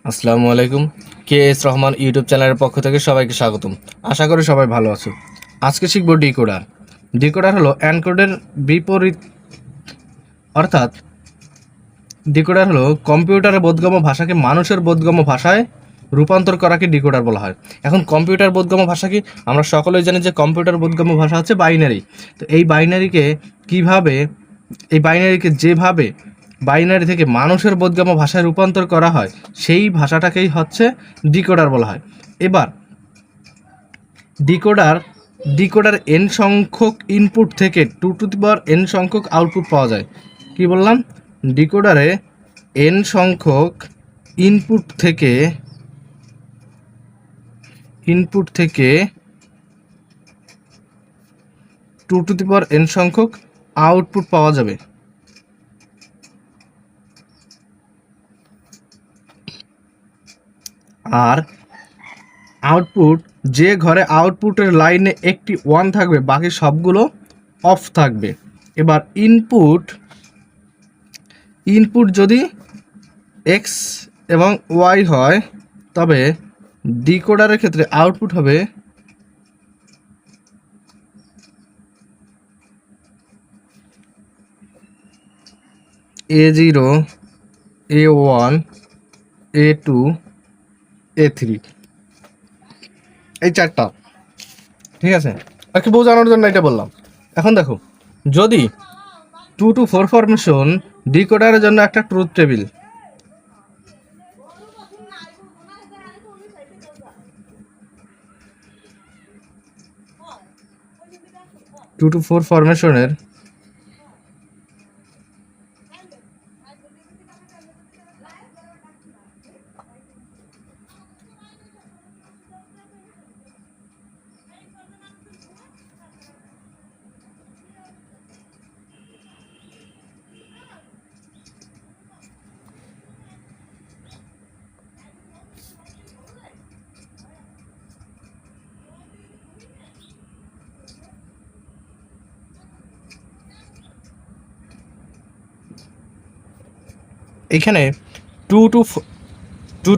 আসসালামু আলাইকুম। K S Rahman YouTube চ্যানেলের পক্ষ থেকে সবাইকে স্বাগতম। আশা করি সবাই ভালো আছো। আজকে শিখব ডিকোডার। ডিকোডার হলো এনকোডের বিপরীত, অর্থাৎ ডিকোডার হলো কম্পিউটারের বোধগম্য ভাষাকে মানুষের বোধগম্য ভাষায় রূপান্তর করাকে ডিকোডার বলা হয়। এখন কম্পিউটার বোধগম্য ভাষা কি? আমরা সকলেই জানি যে কম্পিউটার বোধগম্য ভাষা হচ্ছে বাইনারি। তো এই বাইনারিকে যেভাবে বাইনারি থেকে মানুষের বোধগম্য ভাষায় রূপান্তর করা হয়, সেই ভাষাটাকেই হচ্ছে ডিকোডার বলা হয়। এবার ডিকোডার ডিকোডার এন সংখ্যক ইনপুট থেকে 2n সংখ্যক আউটপুট পাওয়া যায়। কি বললাম? ডিকোডারে এন সংখ্যক ইনপুট থেকে 2n সংখ্যক আউটপুট পাওয়া যাবে। আর আউটপুট, যে ঘরে আউটপুটের লাইনে একটি 1 থাকবে, বাকি সবগুলো অফ থাকবে। এবার ইনপুট যদি এক্স এবং ওয়াই হয়, তবে ডিকোডারের ক্ষেত্রে আউটপুট হবে A0, A1, A2, A3, এই চারটা। ঠিক আছে, আর কি বোঝানোর জন্য এটা বললাম। এখন দেখো, যদি 2 to 4 ফরমেশন ডিকোডারের জন্য একটা truth table, two to four formation এখানে টু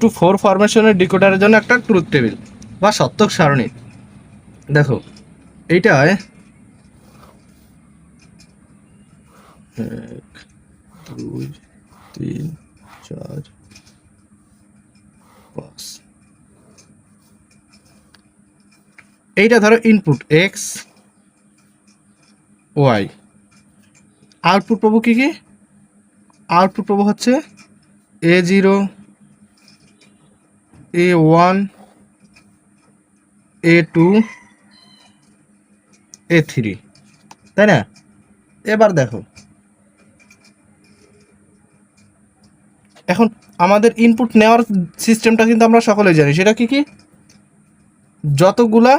টু ফোর ফরমেশনের ডিকোডারের জন্য একটা ট্রুথ টেবিল বা সত্যক সারণী। দেখো, এইটায় 1, 2, 3, 4, 5, এইটা ধরো ইনপুট এক্স ওয়াই। আউটপুট পাবো কি? আউটপুট পাবো হচ্ছে A0, A1, A2, A3, তাই না? এবার দেখো, এখন আমাদের ইনপুট নেওয়ার সিস্টেমটা কিন্তু আমরা সকলেই জানি। সেটা কি? যতগুলা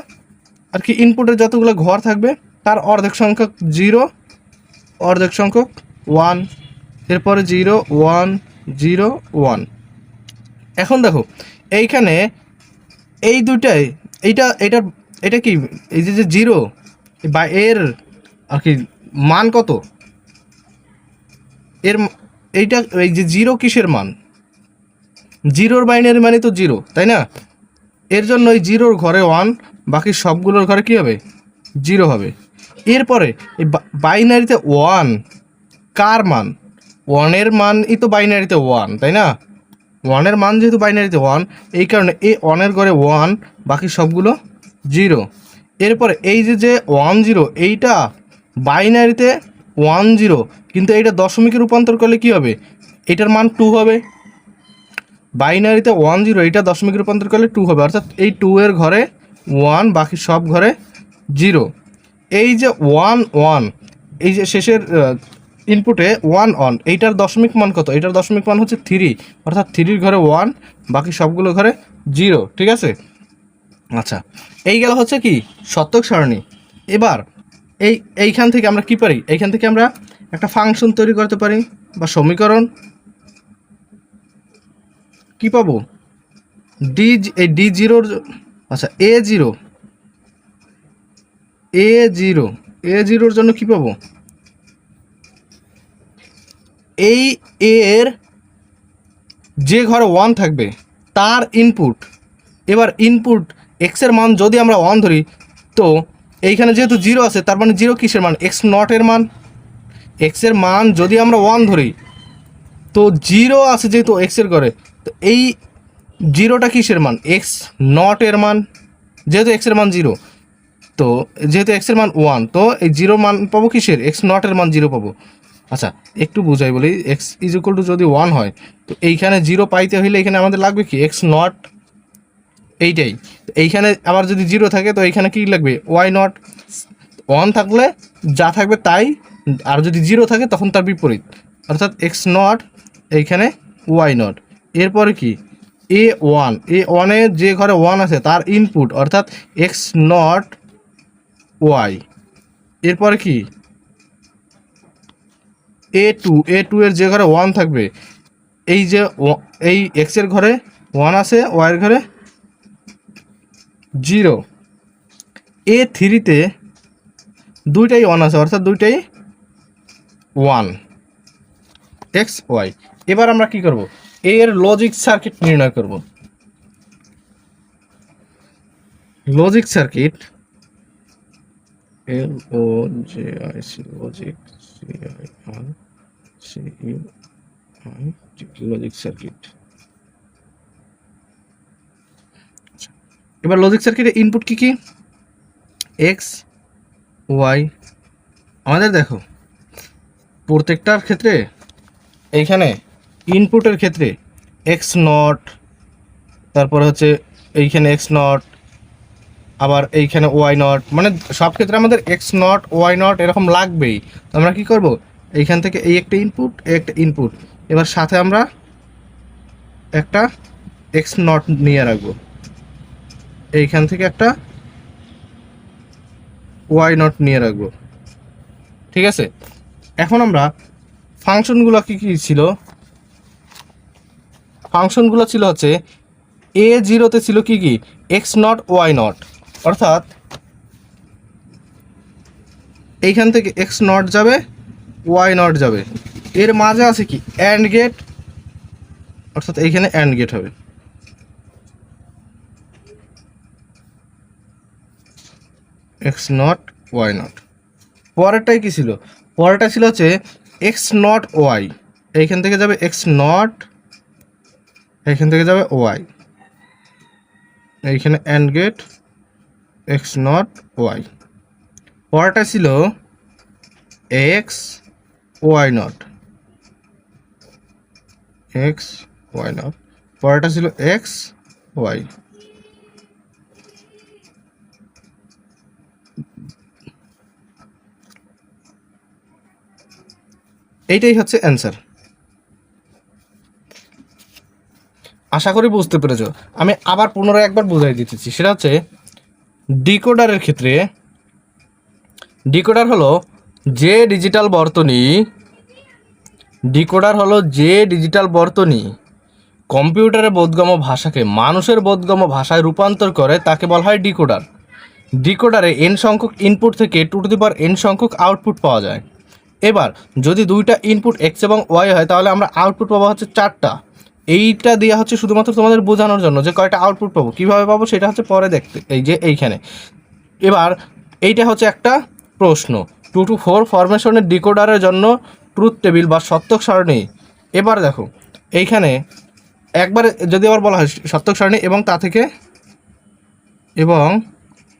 আর কি ইনপুটের যতগুলো ঘর থাকবে, তার অর্ধেক সংখ্যক 0, অর্ধেক সংখ্যক 1, এরপরে 0, 1, 0, 1। এখন দেখো, এইখানে এই দুটাই, এটা কি, এই যে 0 বা এর আর কি মান কত? এর এইটা, এই যে 0 কিসের মান? 0-র বাইনারি মানে তো 0, তাই না? এর জন্য এই 0-র ঘরে 1, বাকি সবগুলোর ঘরে কী হবে? 0 হবে। এরপরে এই বাইনারিতে 1 কার মান? 1-এর মানই তো বাইনারিতে 1, তাই না? 1-এর মান যেহেতু বাইনারিতে 1, এই কারণে এই 1-এর ঘরে 1, বাকি সবগুলো 0। এরপরে এই যে 1 0, এইটা বাইনারিতে 1 0, কিন্তু এইটা দশমিকে রূপান্তর করলে কি হবে? এটার মান 2 হবে। বাইনারিতে 1 0, এইটা দশমিকে রূপান্তর করলে 2 হবে, অর্থাৎ এই 2-এর ঘরে 1, বাকি সব ঘরে 0। এই যে 1 1, এই যে শেষের ইনপুটে 1 1, এইটার দশমিক মান কত? এইটার দশমিক মান হচ্ছে 3, অর্থাৎ 3-র ঘরে 1, বাকি সবগুলো ঘরে 0। ঠিক আছে? আচ্ছা, এই গেল হচ্ছে কি সত্যক সারণী। এবার এইখান থেকে আমরা কি পারি? এইখান থেকে আমরা একটা ফাংশন তৈরি করতে পারি বা সমীকরণ। কি পাবো? D0, আচ্ছা A0 জন্য কি পাবো? এই এর যে ঘরে 1 থাকবে, তার ইনপুট। এবার ইনপুট এক্সের মান যদি আমরা 1 ধরি, তো এইখানে যেহেতু 0 আছে, তার মানে 0 কিসের মান? এক্স নটের মান। এক্সের মান যদি আমরা 1 ধরি, তো 0 আছে যেহেতু এক্সের ঘরে, তো এই 0টা কিসের মান? এক্স নটের মান। যেহেতু এক্সের মান 0, তো যেহেতু এক্সের মান 1, তো এই 0 মান পাবো কিসের? এক্স নটের মান 0 পাবো। আচ্ছা, একটু বুঝাই বলি, এক্স ইজ ইকুয়াল টু যদি 1 হয়, তো এইখানে 0 পাইতে হইলে এখানে আমাদের লাগবে কি? এক্স নট, এইটাই। এইখানে আবার যদি 0 থাকে, তো এইখানে কি লাগবে? Why not. 1 থাকলে যা থাকবে তাই, আর যদি 0 থাকে তখন তার বিপরীত, অর্থাৎ এক্স নট, এইখানে ওয়াই নট। এরপরে কি? এ ওয়ানে যে ঘরে 1 আছে তার ইনপুট, অর্থাৎ এক্স নট ওয়াই। এরপরে কি? এ টু এর যে ঘরে 1 থাকবে, এই যে এই এক্সের ঘরে 1 আছে, ওয়াইয়ের ঘরে 0। এ3তে দুইটাই 1 আছে, অর্থাৎ দুইটাই 1, এক্স ওয়াই। এবার আমরা কি করব? এর লজিক সার্কিট নির্ণয় করব। Logic circuit, LOJIC, logic, logic circuit. এবার লজিক সার্কিটের ইনপুট কি কি? X Y. আমাদের দেখো প্রত্যেকটার ক্ষেত্রে এইখানে ইনপুটের ক্ষেত্রে এক্স নট, তারপরে হচ্ছে এইখানে এক্স নট, আবার এইখানে ওয়াই নট, মানে সব ক্ষেত্রে আমাদের এক্স নট ওয়াই নট এরকম লাগবেই। তো আমরা কি করব? এইখান থেকে এই একটা ইনপুট, এই একটা ইনপুট, এবার সাথে আমরা একটা এক্স নট নিয়ে রাখবো, এইখান থেকে একটা ওয়াই নট নিয়ে রাখবো। ঠিক আছে, এখন আমরা ফাংশনগুলো কি কি ছিল? ফাংশনগুলো ছিল হচ্ছে A0তে ছিল কি কি? এক্স নট ওয়াই নট, অর্থাৎ এইখান থেকে এক্স নট যাবে, ওয়াই নট যাবে, এর মাঝে আছে কি? অ্যান্ড গেট, অর্থাৎ এইখানে অ্যান্ড গেট হবে। X not Y not. পরেরটাই কি ছিল? পরেরটা ছিল হচ্ছে এক্স নট ওয়াই, এইখান থেকে যাবে এক্স নট, এইখান থেকে যাবে ওয়াই, এইখানে and gate X not Y. পরেরটা ছিল X Y not, X Y not. পরেরটা ছিল এক্স ওয়াই। এইটাই হচ্ছে অ্যান্সার। আশা করি বুঝতে পেরেছো। আমি আবার পুনরায় একবার বুঝাই দিতেছি, সেটা হচ্ছে ডিকোডারের ক্ষেত্রে ডিকোডার হলো যে ডিজিটাল বর্তনী, ডিকোডার হলো যে ডিজিটাল বর্তনী কম্পিউটারের বোধগম্য ভাষাকে মানুষের বোধগম্য ভাষায় রূপান্তর করে, তাকে বলা হয় ডিকোডার। ডিকোডারে n সংখ্যক ইনপুট থেকে 2n সংখ্যক আউটপুট পাওয়া যায়। এবার যদি দুইটা ইনপুট এক্স এবং ওয়াই হয়, তাহলে আমরা আউটপুট পাবো হচ্ছে 4টা। এইটা দেওয়া হচ্ছে শুধুমাত্র তোমাদের বোঝানোর জন্য যে কয়টা আউটপুট পাবো, কীভাবে পাবো সেটা হচ্ছে পরে দেখতে, এই যে এইখানে। এবার এইটা হচ্ছে একটা প্রশ্ন, 2 to 4 ফরমেশনের ডিকোডারের জন্য ট্রুথ টেবিল বা সত্যক সারণী। এবার দেখো এইখানে একবার যদি আবার বলা হয় সত্যক সারণী এবং তা থেকে এবং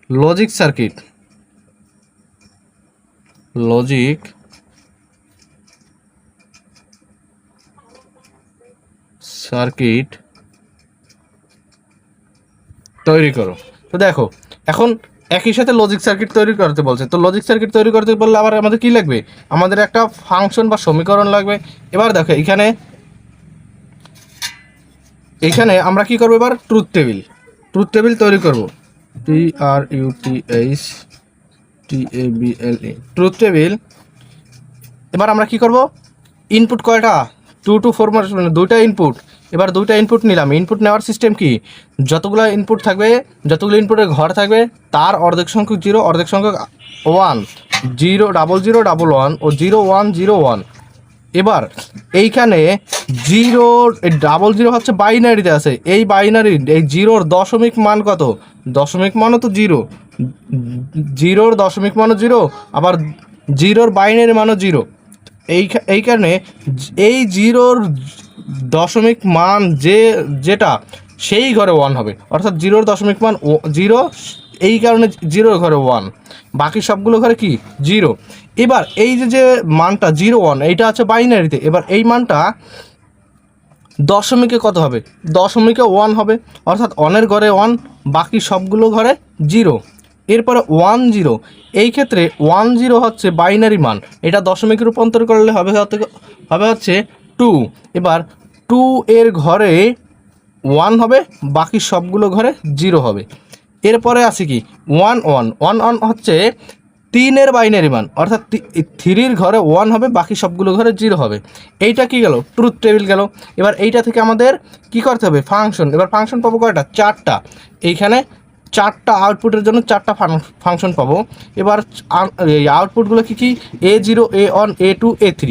লজিক সার্কিট, লজিক সার্কিট তৈরি করো। তো দেখো এখন একই সাথে লজিক সার্কিট তৈরি করতে বলছে, তো লজিক সার্কিট তৈরি করতে বললে আবার আমাদের কি লাগবে? আমাদের একটা ফাংশন বা সমীকরণ লাগবে। এবার দেখো এখানে আমরা কি করবো? এবার ট্রুথ টেবিল তৈরি করব। TRUTHTABLE, truth table. এবার আমরা কি করব? ইনপুট কয়টা? 2 to 4 মানে দুইটা ইনপুট। এবার দুইটা ইনপুট নিলাম। ইনপুট নেওয়ার সিস্টেম কি? যতগুলো ইনপুট থাকবে, যতগুলো ইনপুটের ঘর থাকবে তার অর্ধেক সংখ্যক 0, অর্ধেক সংখ্যক 1, 0 0 0 1 1 ও 0 1 0 1। এবার এইখানে জিরোর ডাবল জিরো হচ্ছে বাইনারিতে আছে, এই বাইনারি এই জিরোর দশমিক মান কত? দশমিক মানও তো জিরো, জিরোর দশমিক মানও জিরো, আবার জিরোর বাইনারি মানও জিরো। এই কারণে এই জিরোর দশমিক মান যেটা সেই ঘরে ওয়ান হবে, অর্থাৎ জিরোর দশমিক মান জিরো, এই কারণে জিরোর ঘরে ওয়ান, বাকি সবগুলো ঘরে কি জিরো। এবার এই যে মানটা 0 1 এইটা আছে বাইনারিতে, এবার এই মানটা দশমিকে কত হবে? দশমিকে 1 হবে, অর্থাৎ 1-এর ঘরে 1, বাকি সবগুলো ঘরে 0। এরপরে 1 0, এই ক্ষেত্রে 1 0 হচ্ছে বাইনারি মান, এটা দশমিকে রূপান্তর করলে হবে হচ্ছে 2। এবার 2 এর ঘরে 1 হবে, বাকি সবগুলো ঘরে 0 হবে। এরপরে আছে কি 1 1 1 1 হচ্ছে 3-এর বাইনারি মান, অর্থাৎ 3-র ঘরে 1 হবে, বাকি সবগুলো ঘরে 0 হবে। এইটা কি গেল? ট্রুথ টেবিল গেল। এবার এইটা থেকে আমাদের কি করতে হবে? ফাংশন। এবার ফাংশন পাবো কয়টা? 4টা। এইখানে 4টা আউটপুটের জন্য 4টা ফাংশন পাবো। এবার এই আউটপুটগুলো কি? A0 A1 A2 A3।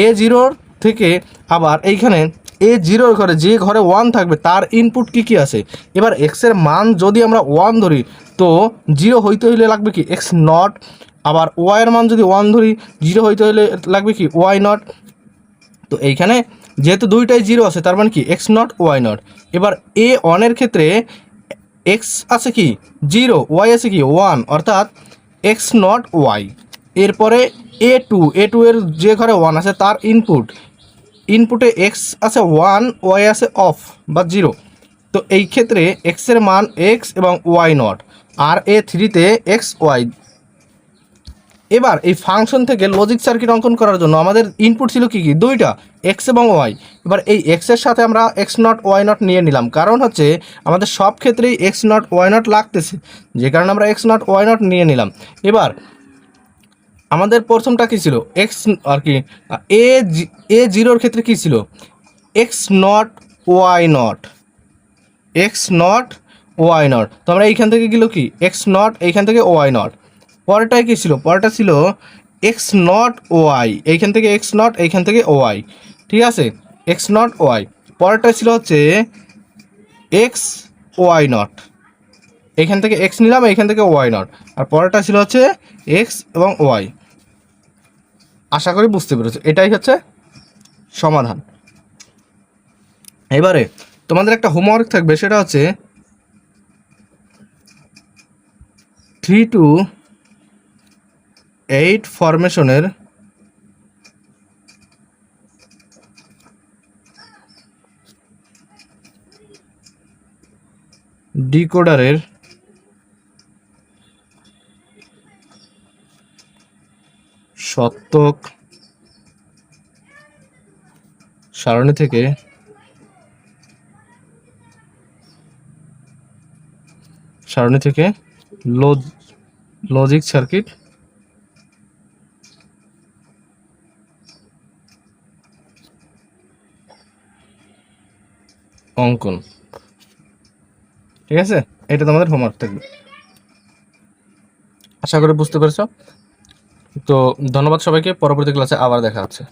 A0 থেকে আবার এইখানে A0 ঘরে যে ঘরে 1 থাকবে তার ইনপুট কি আছে? এবার এক্সের মান যদি আমরা 1 ধরি তো 0 হইতে হইলে লাগবে কি? X not. আবার ওয়াইয়ের মান যদি 1 ধরি 0 হইতে হইলে লাগবে কি? Y not. তো এইখানে যেহেতু দুইটাই 0 আছে, তার মানে কি? X not Y not. এবার A1-এর ক্ষেত্রে এক্স আছে কি 0, ওয়াই আছে কি 1, অর্থাৎ এক্স নট ওয়াই। এরপরে A2 এর যে ঘরে 1 আছে তার ইনপুটে এক্স আছে 1, ওয়াই আছে অফ বা 0। তো এই ক্ষেত্রে এক্সের মান এক্স এবং ওয়াই নট। আর A3-তে এক্স ওয়াই। এবার এই ফাংশন থেকে লজিক সার্কিট অঙ্কন করার জন্য আমাদের ইনপুট ছিল কি দুইটা, এক্স এবং ওয়াই। এবার এই এক্সের সাথে আমরা এক্স নট ওয়াই নট নিয়ে নিলাম, কারণ হচ্ছে আমাদের সব ক্ষেত্রেই এক্স নট ওয়াই নট লাগতেছে, যে কারণে আমরা এক্স নট ওয়াই নট নিয়ে নিলাম। এবার আমাদের প্রথমটা কী ছিল? এক্স আর কি A0-র ক্ষেত্রে কী ছিল? X not Y not, X not Y not. তো আমরা এইখান থেকে গেল কি এক্স নট, এইখান থেকে ওয়াই নট। পরেরটায় কী ছিল? পরেরটা ছিল এক্স নট ওয়াই, এইখান থেকে এক্স নট, এইখান থেকে ওয়াই। ঠিক আছে, এক্স নট ওয়াই। পরেরটা ছিল হচ্ছে এক্স ওয়াই নট, এইখান থেকে এক্স নিলাম, এইখান থেকে ওয়াই নট। আর পরেরটা ছিল হচ্ছে এক্স এবং ওয়াই। আশা করি বুঝতে পেরেছো, এটাই হচ্ছে সমাধান। এবারে তোমাদের একটা হোমওয়ার্ক থাকবে, সেটা হচ্ছে 3 to 8 ফরমেশনের ডিকোডারের সত্যক সারণী থেকে লজিক সার্কিট অঙ্কন। ঠিক আছে, এটা তোমাদের হোমওয়ার্ক থাকবে। আশা করি বুঝতে পেরেছো। তো ধন্যবাদ সবাইকে, পরবর্তী ক্লাসে আবার দেখা হচ্ছে।